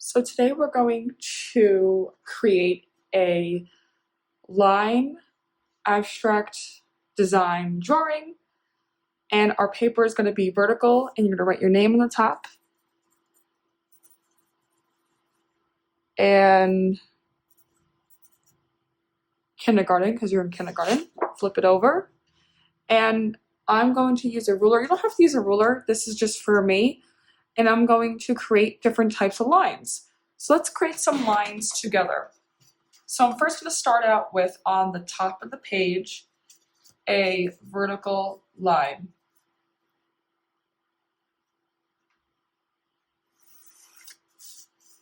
So today we're going to create a line abstract design drawing, and our paper is going to be vertical, and you're going to write your name on the top and kindergarten, because you're in kindergarten. Flip it over, and I'm going to use a ruler. You don't have to use a ruler, this is just for me, and I'm going to create different types of lines. So let's create some lines together. So I'm first going to start out with, on the top of the page, a vertical line.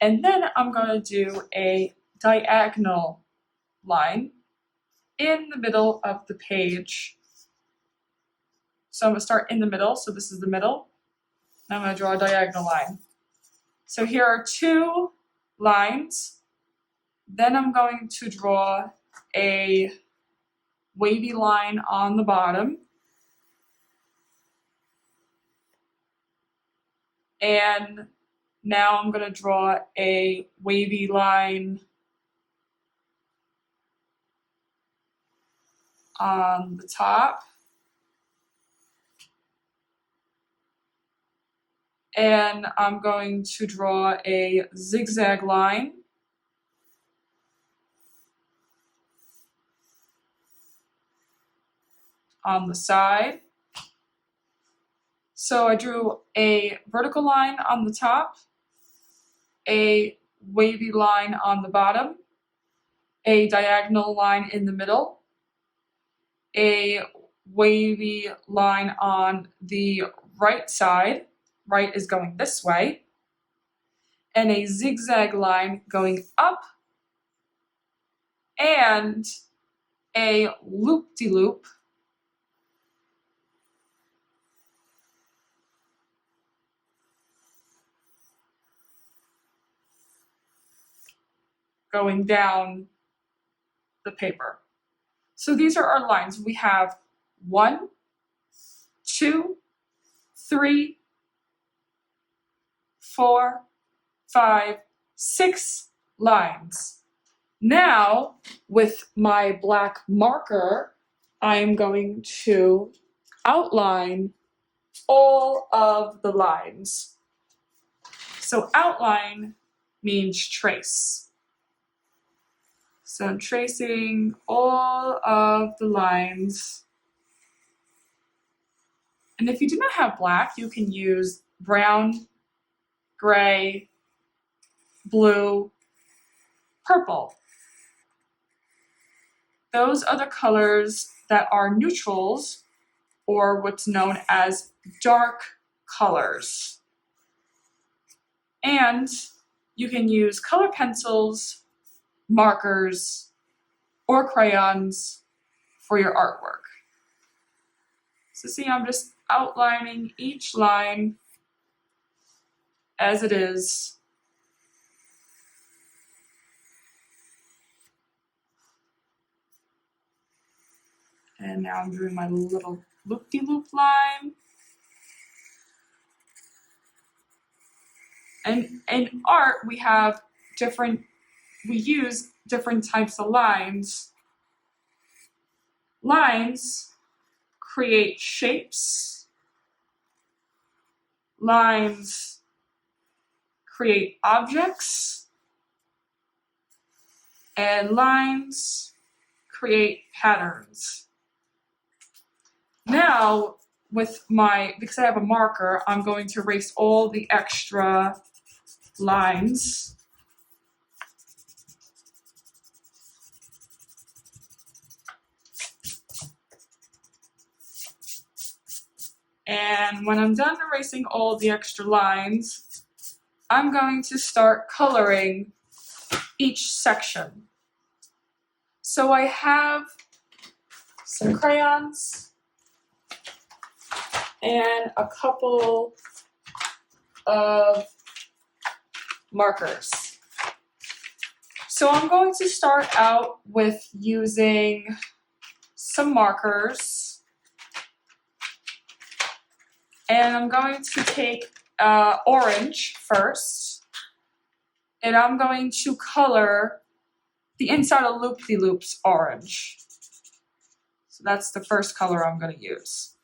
And then I'm going to do a diagonal line in the middle of the page. So I'm going to start in the middle, so this is the middle, and I'm going to draw a diagonal line. So here are two lines. Then I'm going to draw a wavy line on the bottom. And now I'm going to draw a wavy line on the top. And I'm going to draw a zigzag line on the side. So I drew a vertical line on the top, a wavy line on the bottom, a diagonal line in the middle, a wavy line on the right side, right is going this way, and a zigzag line going up, and a loop-de-loop going down the paper. So these are our lines. We have 1, 2, 3, 4, 5, 6 lines. Now, with my black marker, I'm going to outline all of the lines. So outline means trace. So I'm tracing all of the lines. And if you do not have black, you can use brown, gray, blue, purple. Those are the colors that are neutrals, or what's known as dark colors. And you can use color pencils, markers, or crayons for your artwork. So see, I'm just outlining each line as it is. And now I'm doing my little loop-de-loop line. And in art, we use different types of lines. Lines create shapes. Lines create objects. And lines create patterns. Now, because I have a marker, I'm going to erase all the extra lines. And when I'm done erasing all the extra lines, I'm going to start coloring each section. So I have some crayons and a couple of markers. So I'm going to start out with using some markers, and I'm going to take orange first, and I'm going to color the inside of loop-de-loops orange. So that's the first color I'm going to use.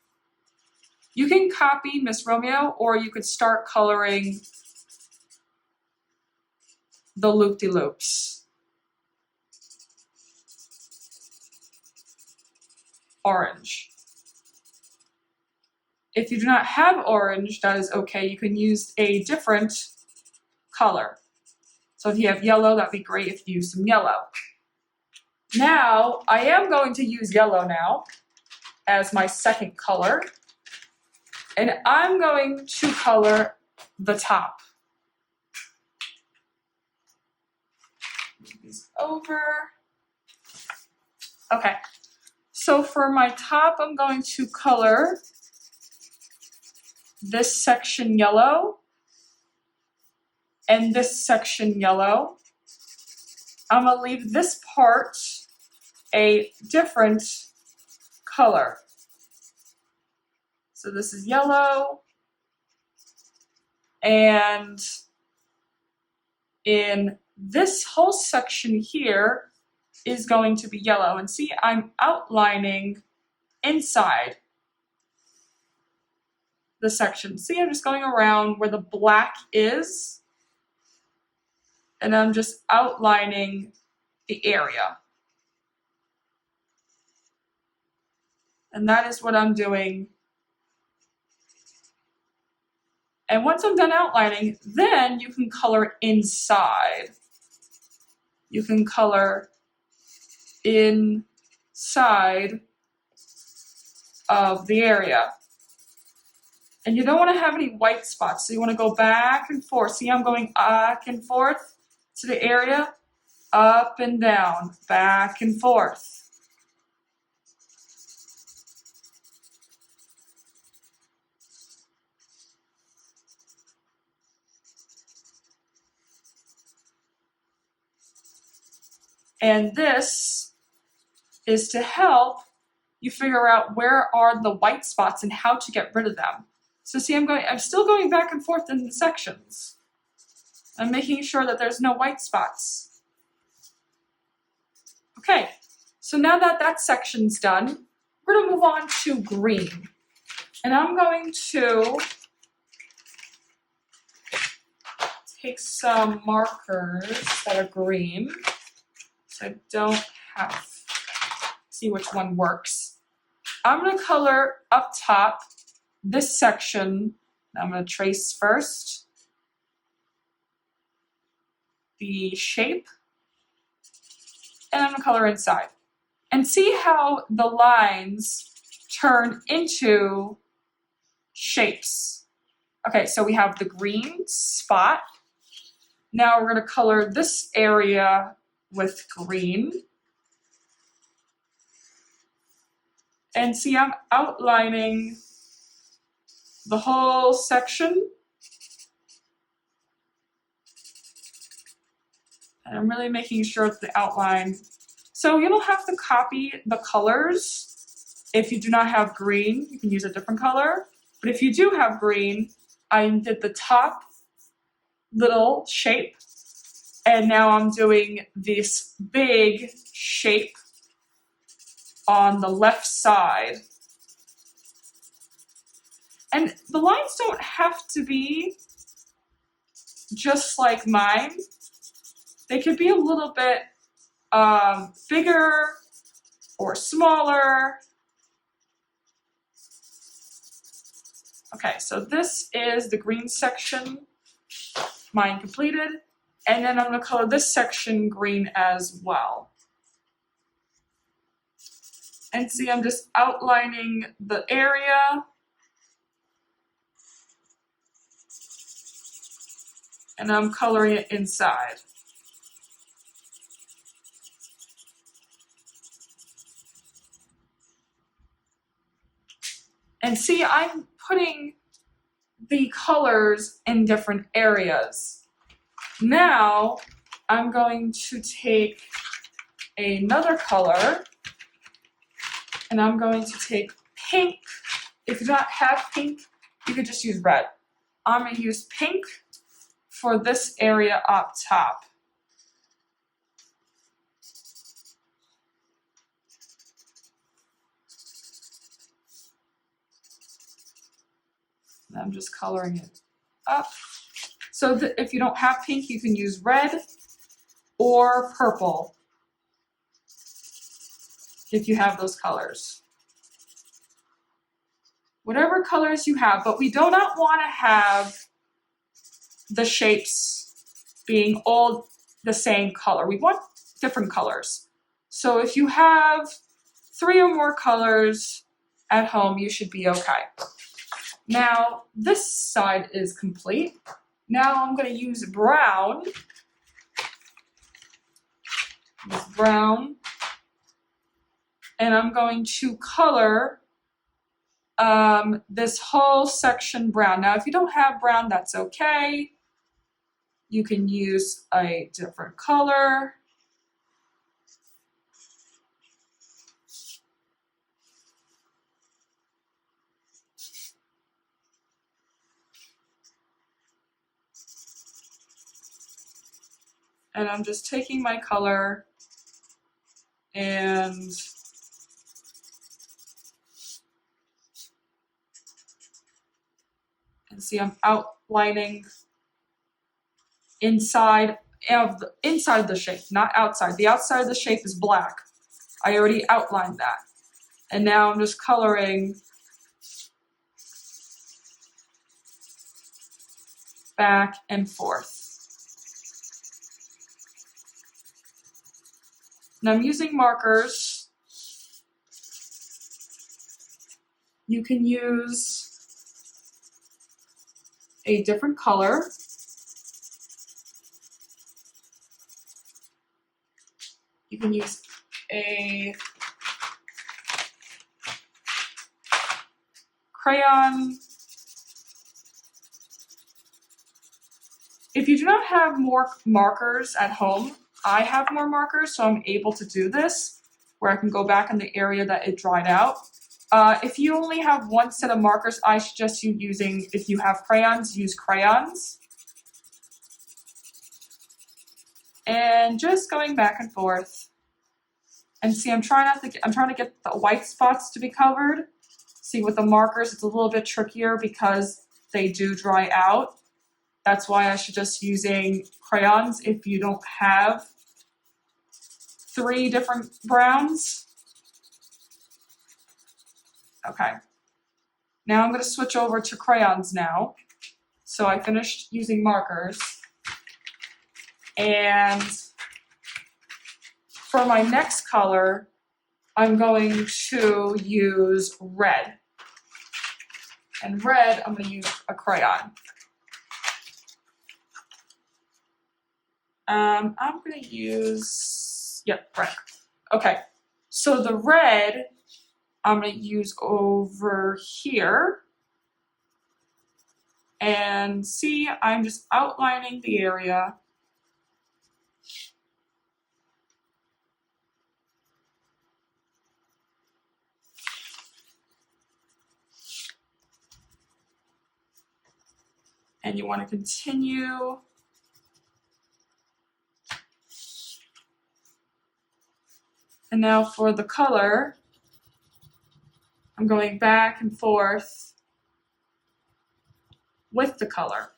You can copy Miss Romeo, or you could start coloring the loop-de-loops orange. If you do not have orange, that is okay. You can use a different color. So if you have yellow, that'd be great if you use some yellow. Now, I am going to use yellow now as my second color. And I'm going to color the top. Move these over. Okay, so for my top, I'm going to color this section yellow and this section yellow. I'm gonna leave this part a different color. So this is yellow, and in this whole section here is going to be yellow. And see, I'm outlining inside the section. See, I'm just going around where the black is, and I'm just outlining the area. And that is what I'm doing. And once I'm done outlining, then you can color inside. You can color inside of the area. And you don't want to have any white spots, so you want to go back and forth. See, I'm going back and forth to the area, up and down, back and forth. And this is to help you figure out where are the white spots and how to get rid of them. So see, I'm still going back and forth in the sections. I'm making sure that there's no white spots. Okay, so now that that section's done, we're gonna move on to green. And I'm going to take some markers that are green, so I don't have, see which one works. I'm gonna color up top this section. I'm gonna trace first the shape, and I'm gonna color inside. And see how the lines turn into shapes. Okay, so we have the green spot. Now we're gonna color this area with green. And see, I'm outlining the whole section. And I'm really making sure it's the outline. So you don't have to copy the colors. If you do not have green, you can use a different color. But if you do have green, I did the top little shape. And now I'm doing this big shape on the left side. And the lines don't have to be just like mine. They could be a little bit bigger or smaller. Okay, so this is the green section, mine completed. And then I'm gonna color this section green as well. And see, I'm just outlining the area. And I'm coloring it inside. And see, I'm putting the colors in different areas. Now, I'm going to take another color, and I'm going to take pink. If you don't have pink, you could just use red. I'm gonna use pink for this area up top. And I'm just coloring it up. So that if you don't have pink, you can use red or purple if you have those colors. Whatever colors you have, but we do not want to have the shapes being all the same color. We want different colors. So if you have 3 or more colors at home, you should be okay. Now, this side is complete. Now I'm going to use brown. This brown. And I'm going to color this whole section brown. Now, if you don't have brown, that's okay. You can use a different color. And I'm just taking my color and see, I'm outlining inside of the shape, not outside. The outside of the shape is black. I already outlined that. And now I'm just coloring back and forth. Now I'm using markers. You can use a different color. You can use a crayon. If you do not have more markers at home, I have more markers, so I'm able to do this, where I can go back in the area that it dried out. If you only have one set of markers, I suggest you using, if you have crayons, use crayons. And just going back and forth. And see, I'm trying to get the white spots to be covered. See, with the markers, it's a little bit trickier because they do dry out. That's why I suggest using crayons if you don't have 3 different browns. Okay. Now I'm going to switch over to crayons now. So I finished using markers. And for my next color, I'm going to use red. And red, I'm going to use a crayon. I'm going to use, red. Okay, so the red I'm going to use over here. And see, I'm just outlining the area. And you want to continue. And now for the color, I'm going back and forth with the color.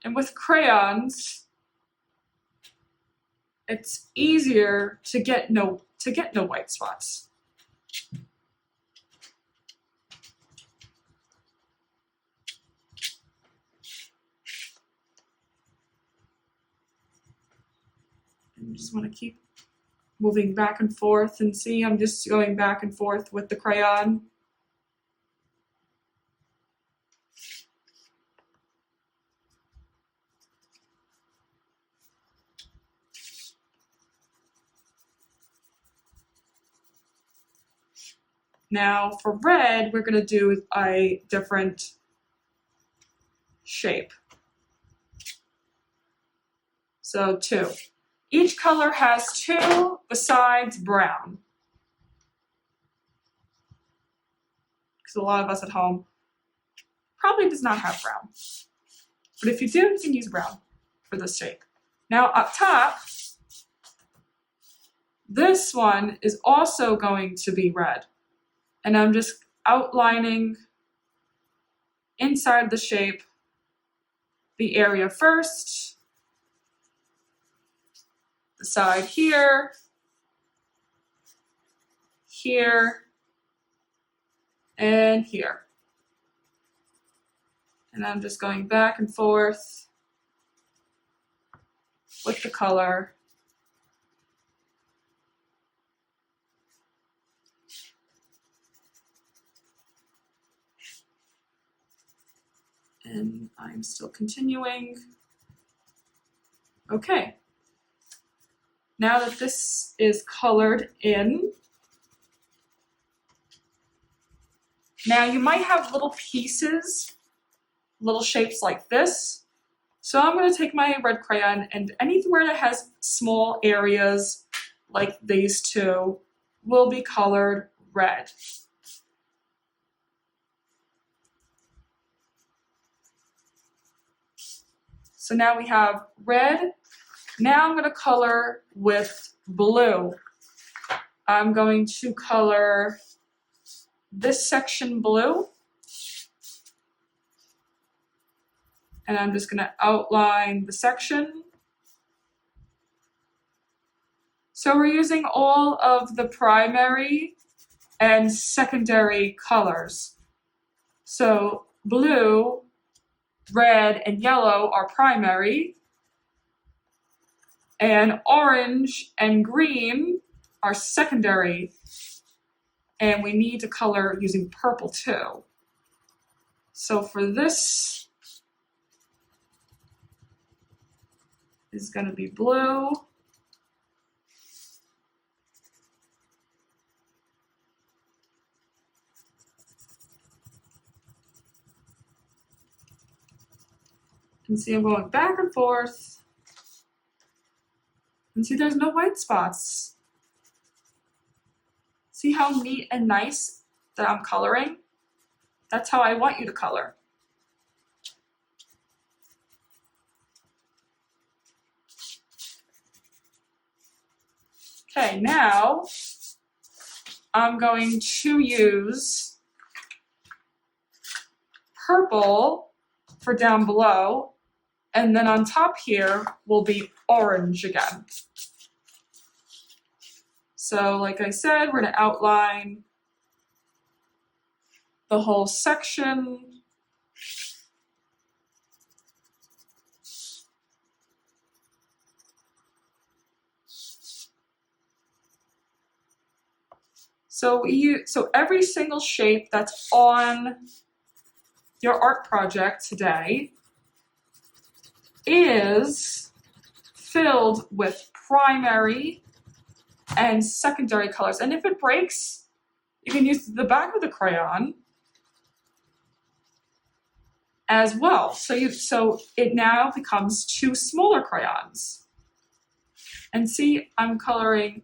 And with crayons, it's easier to get no white spots. And you just want to keep moving back and forth, and see, I'm just going back and forth with the crayon. Now for red, we're going to do a different shape. So 2. Each color has 2 besides brown. Because a lot of us at home probably does not have brown. But if you do, you can use brown for this shape. Now up top, this one is also going to be red. And I'm just outlining inside the shape the area first, the side here, here, and here. And I'm just going back and forth with the color. And I'm still continuing. Okay. Now that this is colored in, now you might have little pieces, little shapes like this. So I'm going to take my red crayon, and anywhere that has small areas like these two will be colored red. So now we have red. Now I'm going to color with blue. I'm going to color this section blue. And I'm just going to outline the section. So we're using all of the primary and secondary colors. So blue, red, and yellow are primary, and orange and green are secondary, and we need to color using purple too. So for this is going to be blue. You can see I'm going back and forth. And see, there's no white spots. See how neat and nice that I'm coloring? That's how I want you to color. Okay, now I'm going to use purple for down below, and then on top here will be orange again. So like I said, we're going to outline the whole section. So every single shape that's on your art project today is filled with primary and secondary colors. And if it breaks, you can use the back of the crayon as well. So it now becomes two smaller crayons. And see, I'm coloring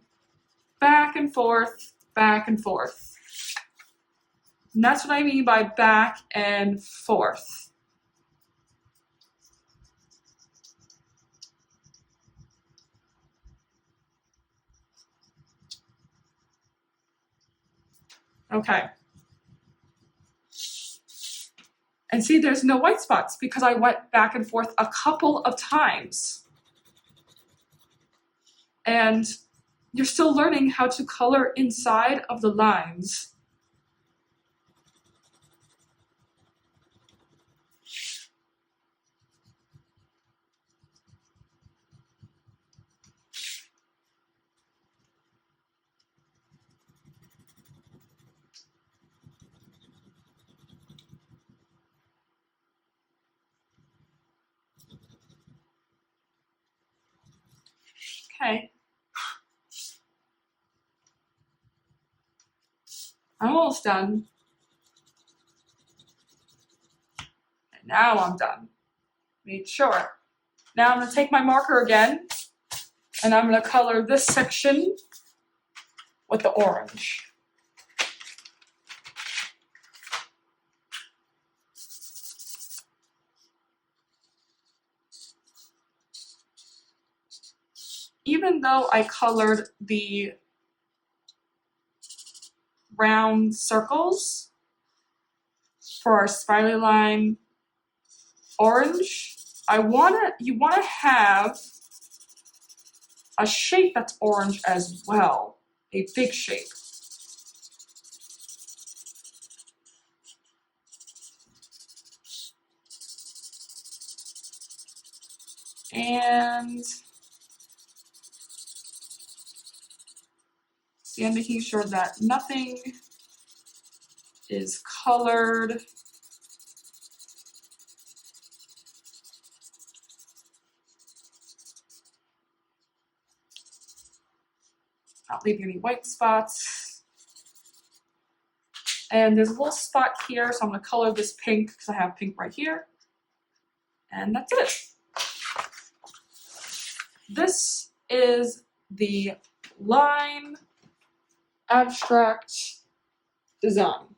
back and forth, back and forth. And that's what I mean by back and forth. Okay. And see, there's no white spots because I went back and forth a couple of times. And you're still learning how to color inside of the lines. Okay. I'm almost done. And now I'm done. Make sure. Now I'm going to take my marker again, and I'm going to color this section with the orange. even though I colored the round circles for our spirally line orange, you wanna have a shape that's orange as well, a big shape. And see, I'm making sure that nothing is colored. Not leaving any white spots. And there's a little spot here, so I'm gonna color this pink because I have pink right here. And that's it. This is the line abstract design.